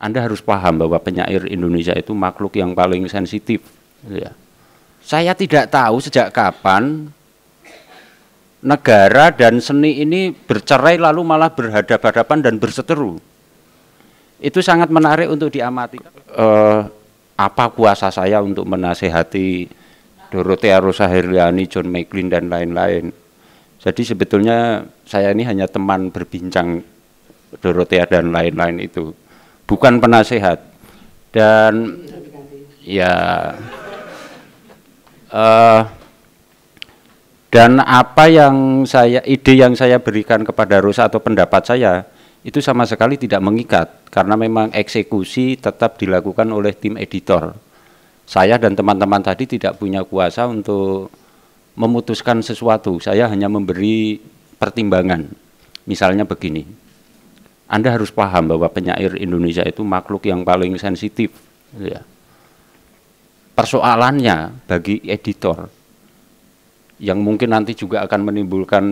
Anda harus paham bahwa penyair Indonesia itu makhluk yang paling sensitif. Ya. Saya tidak tahu sejak kapan negara dan seni ini bercerai lalu malah berhadapan-hadapan dan berseteru. Itu sangat menarik untuk diamati. Apa kuasa saya untuk menasehati Dorothea Rosa Herliani, John McLean, dan lain-lain. Jadi sebetulnya saya ini hanya teman berbincang Dorothea dan lain-lain itu, bukan penasehat. Dan ya, dan apa yang ide yang saya berikan kepada Rosa atau pendapat saya itu sama sekali tidak mengikat, karena memang eksekusi tetap dilakukan oleh tim editor. Saya dan teman-teman tadi tidak punya kuasa untuk memutuskan sesuatu, saya hanya memberi pertimbangan. Misalnya begini, Anda harus paham bahwa penyair Indonesia itu makhluk yang paling sensitif. Ya. Persoalannya bagi editor, yang mungkin nanti juga akan menimbulkan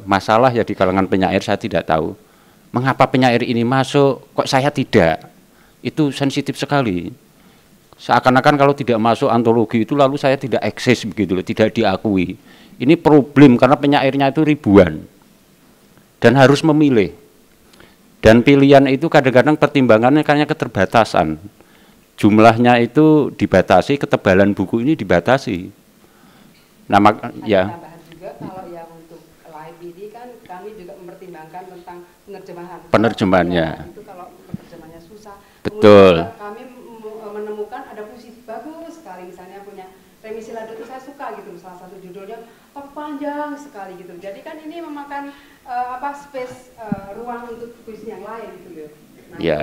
masalah ya di kalangan penyair, saya tidak tahu. Mengapa penyair ini masuk, kok saya tidak? Itu sensitif sekali. Seakan-akan kalau tidak masuk antologi itu lalu saya tidak eksis begitu loh, tidak diakui. Ini problem karena penyairnya itu ribuan dan harus memilih. Dan pilihan itu kadang-kadang pertimbangannya karena keterbatasan. Jumlahnya itu dibatasi, ketebalan buku ini dibatasi. Nah, ya. Juga kalau yang untuk live ini kan kami juga mempertimbangkan tentang penerjemahannya. Itu kalau penerjemahannya susah. Betul. Kami menemukan ada puisi bagus sekali, misalnya punya Remi Silado itu saya suka gitu, salah satu judulnya panjang sekali gitu. Jadi kan ini memakan space ruang untuk puisi yang lain gitu loh. Nah, ya,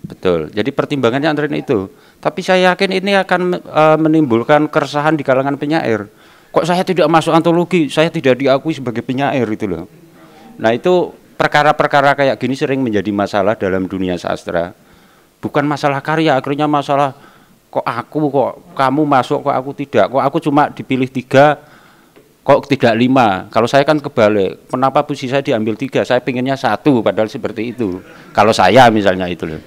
betul. Jadi pertimbangannya antara itu. Tapi saya yakin ini akan menimbulkan keresahan di kalangan penyair. Kok saya tidak masuk antologi, saya tidak diakui sebagai penyair itu loh. Nah itu perkara-perkara kayak gini sering menjadi masalah dalam dunia sastra. Bukan masalah karya, akhirnya masalah kok kamu masuk, kok aku tidak, kok aku cuma dipilih 3, kok tidak 5. Kalau saya kan kebalik, kenapa puisi saya diambil 3, saya pengennya 1, padahal seperti itu. Kalau saya misalnya itu loh.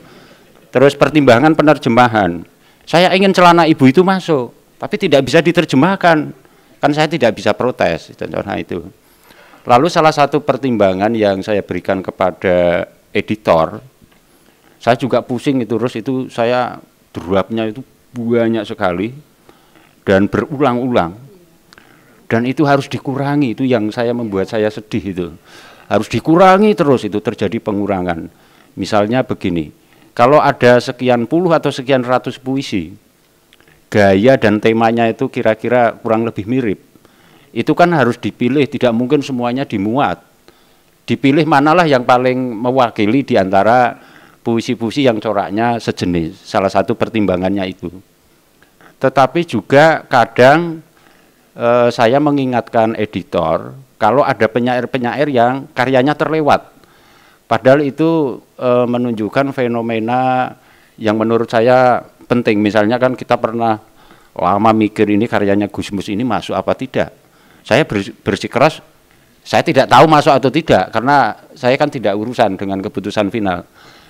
Terus pertimbangan penerjemahan, saya ingin Celana Ibu itu masuk, tapi tidak bisa diterjemahkan, kan saya tidak bisa protes, contohnya itu. Lalu salah satu pertimbangan yang saya berikan kepada editor, saya juga pusing itu, terus itu saya draftnya itu banyak sekali dan berulang-ulang, dan itu harus dikurangi, itu yang membuat saya sedih itu, harus dikurangi terus, itu terjadi pengurangan. Misalnya begini, kalau ada sekian puluh atau sekian ratus puisi, gaya dan temanya itu kira-kira kurang lebih mirip, itu kan harus dipilih, tidak mungkin semuanya dimuat, dipilih manalah yang paling mewakili di antara puisi-puisi yang coraknya sejenis, salah satu pertimbangannya itu. Tetapi juga kadang saya mengingatkan editor, kalau ada penyair-penyair yang karyanya terlewat, padahal itu menunjukkan fenomena yang menurut saya penting. Misalnya kan kita pernah lama mikir ini karyanya Gusmus ini masuk apa tidak. Saya bersikeras, saya tidak tahu masuk atau tidak, karena saya kan tidak urusan dengan keputusan final.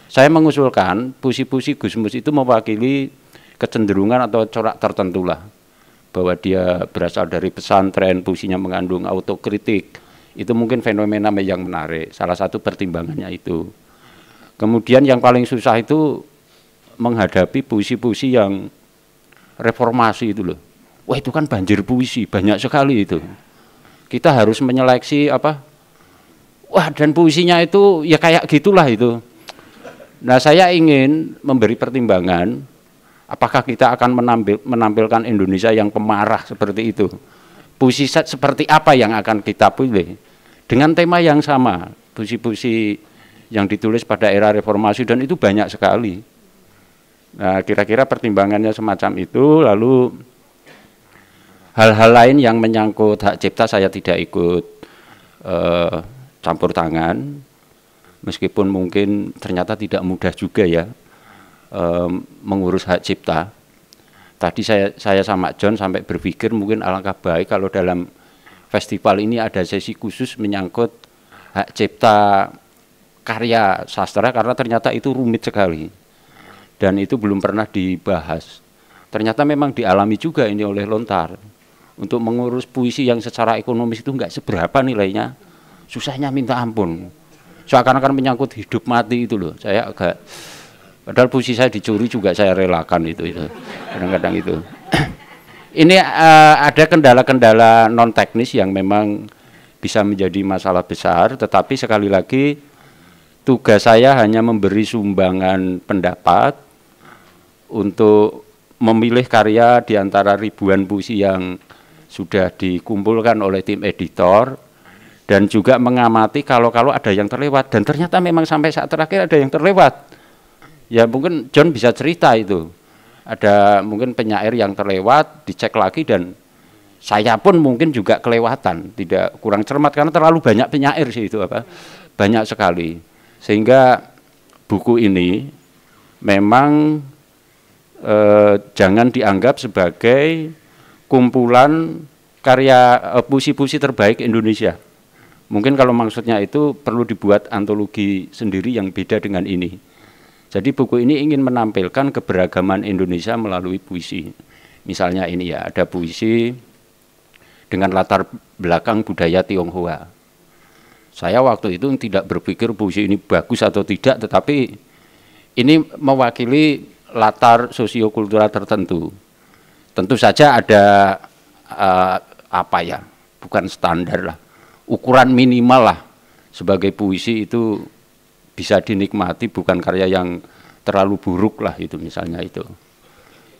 Saya mengusulkan puisi-puisi Gusmus itu mewakili kecenderungan atau corak tertentu lah, bahwa dia berasal dari pesantren, puisinya mengandung autokritik, itu mungkin fenomena yang menarik, salah satu pertimbangannya itu. Kemudian yang paling susah itu menghadapi puisi-puisi yang reformasi itu loh. Wah itu kan banjir puisi, banyak sekali itu. Kita harus menyeleksi wah dan puisinya itu ya kayak gitulah itu. Nah saya ingin memberi pertimbangan, apakah kita akan menampilkan Indonesia yang pemarah seperti itu. Puisi seperti apa yang akan kita pilih dengan tema yang sama, puisi-puisi yang ditulis pada era reformasi, dan itu banyak sekali. Nah kira-kira pertimbangannya semacam itu. Lalu hal-hal lain yang menyangkut hak cipta saya tidak ikut campur tangan, meskipun mungkin ternyata tidak mudah juga ya mengurus hak cipta. Tadi saya sama John sampai berpikir mungkin alangkah baik kalau dalam festival ini ada sesi khusus menyangkut hak cipta karya sastra karena ternyata itu rumit sekali dan itu belum pernah dibahas. Ternyata memang dialami juga ini oleh Lontar. Untuk mengurus puisi yang secara ekonomis itu enggak seberapa nilainya, susahnya minta ampun. Seakan-akan menyangkut hidup mati itu loh. Saya agak, padahal puisi saya dicuri juga saya relakan itu kadang-kadang itu. Ini ada kendala-kendala non teknis yang memang bisa menjadi masalah besar, tetapi sekali lagi tugas saya hanya memberi sumbangan pendapat untuk memilih karya di antara ribuan puisi yang sudah dikumpulkan oleh tim editor dan juga mengamati kalau ada yang terlewat, dan ternyata memang sampai saat terakhir ada yang terlewat. Ya mungkin John bisa cerita itu. Ada mungkin penyair yang terlewat, dicek lagi dan saya pun mungkin juga kelewatan, tidak kurang cermat karena terlalu banyak penyair sih itu banyak sekali. Sehingga buku ini memang jangan dianggap sebagai kumpulan karya puisi-puisi terbaik Indonesia. Mungkin kalau maksudnya itu perlu dibuat antologi sendiri yang beda dengan ini. Jadi buku ini ingin menampilkan keberagaman Indonesia melalui puisi. Misalnya ini ya, ada puisi dengan latar belakang budaya Tionghoa. Saya waktu itu tidak berpikir puisi ini bagus atau tidak, tetapi ini mewakili latar sosiokultural tertentu. Tentu saja ada bukan standar lah, ukuran minimal lah sebagai puisi itu bisa dinikmati, bukan karya yang terlalu buruk lah itu misalnya itu.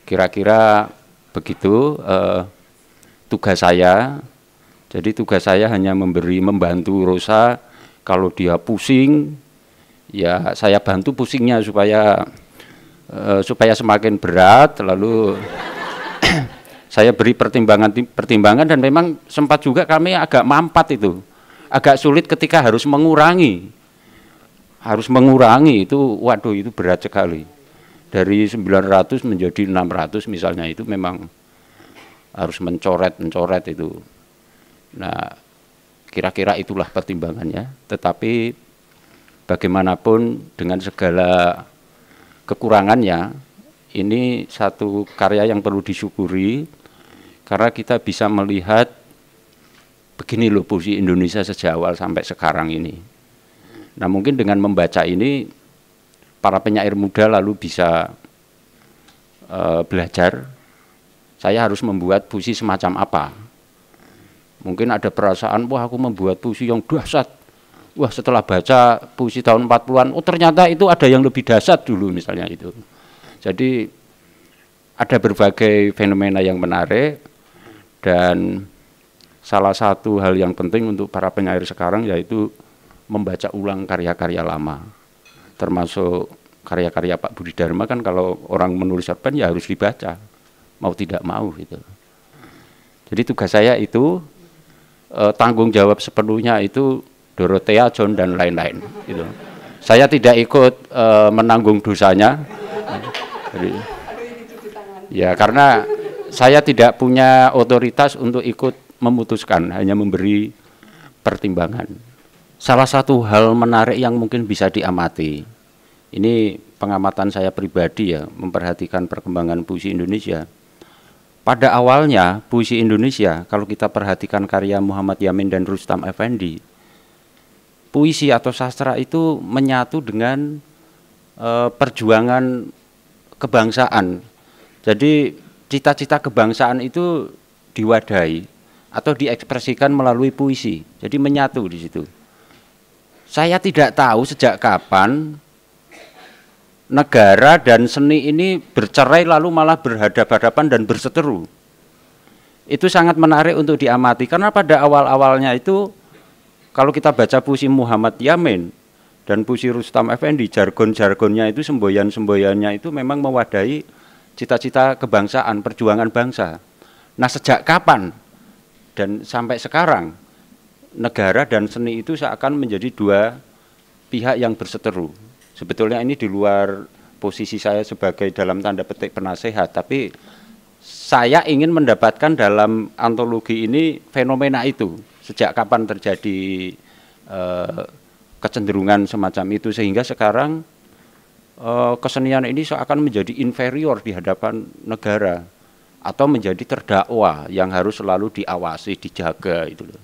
Kira-kira begitu tugas saya. Jadi tugas saya hanya membantu Rosa, kalau dia pusing ya saya bantu pusingnya supaya semakin berat, lalu saya beri pertimbangan dan memang sempat juga kami agak mampat itu, agak sulit ketika harus mengurangi itu, waduh itu berat sekali, dari 900 menjadi 600 misalnya, itu memang harus mencoret itu. Nah kira-kira itulah pertimbangannya, tetapi bagaimanapun dengan segala kekurangannya, ini satu karya yang perlu disyukuri karena kita bisa melihat begini loh puisi Indonesia sejak awal sampai sekarang ini. Nah mungkin dengan membaca ini para penyair muda lalu bisa belajar saya harus membuat puisi semacam apa. Mungkin ada perasaan, wah aku membuat puisi yang dahsyat. Wah setelah baca puisi tahun 40-an, oh ternyata itu ada yang lebih dahsyat dulu misalnya itu. Jadi ada berbagai fenomena yang menarik, dan salah satu hal yang penting untuk para penyair sekarang yaitu membaca ulang karya-karya lama. Termasuk karya-karya Pak Budi Dharma kan kalau orang menulis cerpen ya harus dibaca, mau tidak mau gitu. Jadi tugas saya itu tanggung jawab sepenuhnya itu Dorothea, John dan lain-lain gitu. Saya tidak ikut menanggung dosanya. Jadi, ya karena saya tidak punya otoritas untuk ikut memutuskan, hanya memberi pertimbangan. Salah satu hal menarik yang mungkin bisa diamati, ini pengamatan saya pribadi ya, memperhatikan perkembangan puisi Indonesia. Pada awalnya puisi Indonesia, kalau kita perhatikan karya Muhammad Yamin dan Rustam Effendi, puisi atau sastra itu menyatu dengan perjuangan kebangsaan. Jadi cita-cita kebangsaan itu diwadahi atau diekspresikan melalui puisi. Jadi menyatu di situ. Saya tidak tahu sejak kapan negara dan seni ini bercerai lalu malah berhadapan-hadapan dan berseteru. Itu sangat menarik untuk diamati karena pada awal-awalnya itu kalau kita baca puisi Muhammad Yamin dan puisi Rustam Effendi, jargon-jargonnya itu, semboyan-semboyannya itu memang mewadahi cita-cita kebangsaan, perjuangan bangsa. Nah sejak kapan dan sampai sekarang negara dan seni itu seakan menjadi dua pihak yang berseteru. Sebetulnya ini di luar posisi saya sebagai dalam tanda petik penasehat, tapi saya ingin mendapatkan dalam antologi ini fenomena itu. Sejak kapan terjadi kecenderungan semacam itu, sehingga sekarang kesenian ini seakan menjadi inferior di hadapan negara atau menjadi terdakwa yang harus selalu diawasi, dijaga itu loh.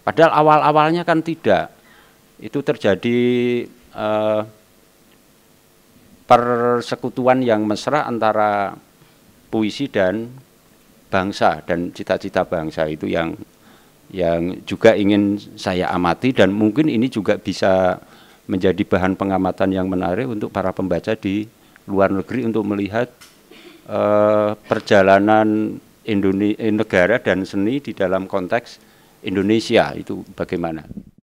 Padahal awal-awalnya kan tidak. Itu terjadi persekutuan yang mesra antara puisi dan bangsa dan cita-cita bangsa, itu yang juga ingin saya amati, dan mungkin ini juga bisa menjadi bahan pengamatan yang menarik untuk para pembaca di luar negeri untuk melihat perjalanan negara dan seni di dalam konteks Indonesia itu bagaimana.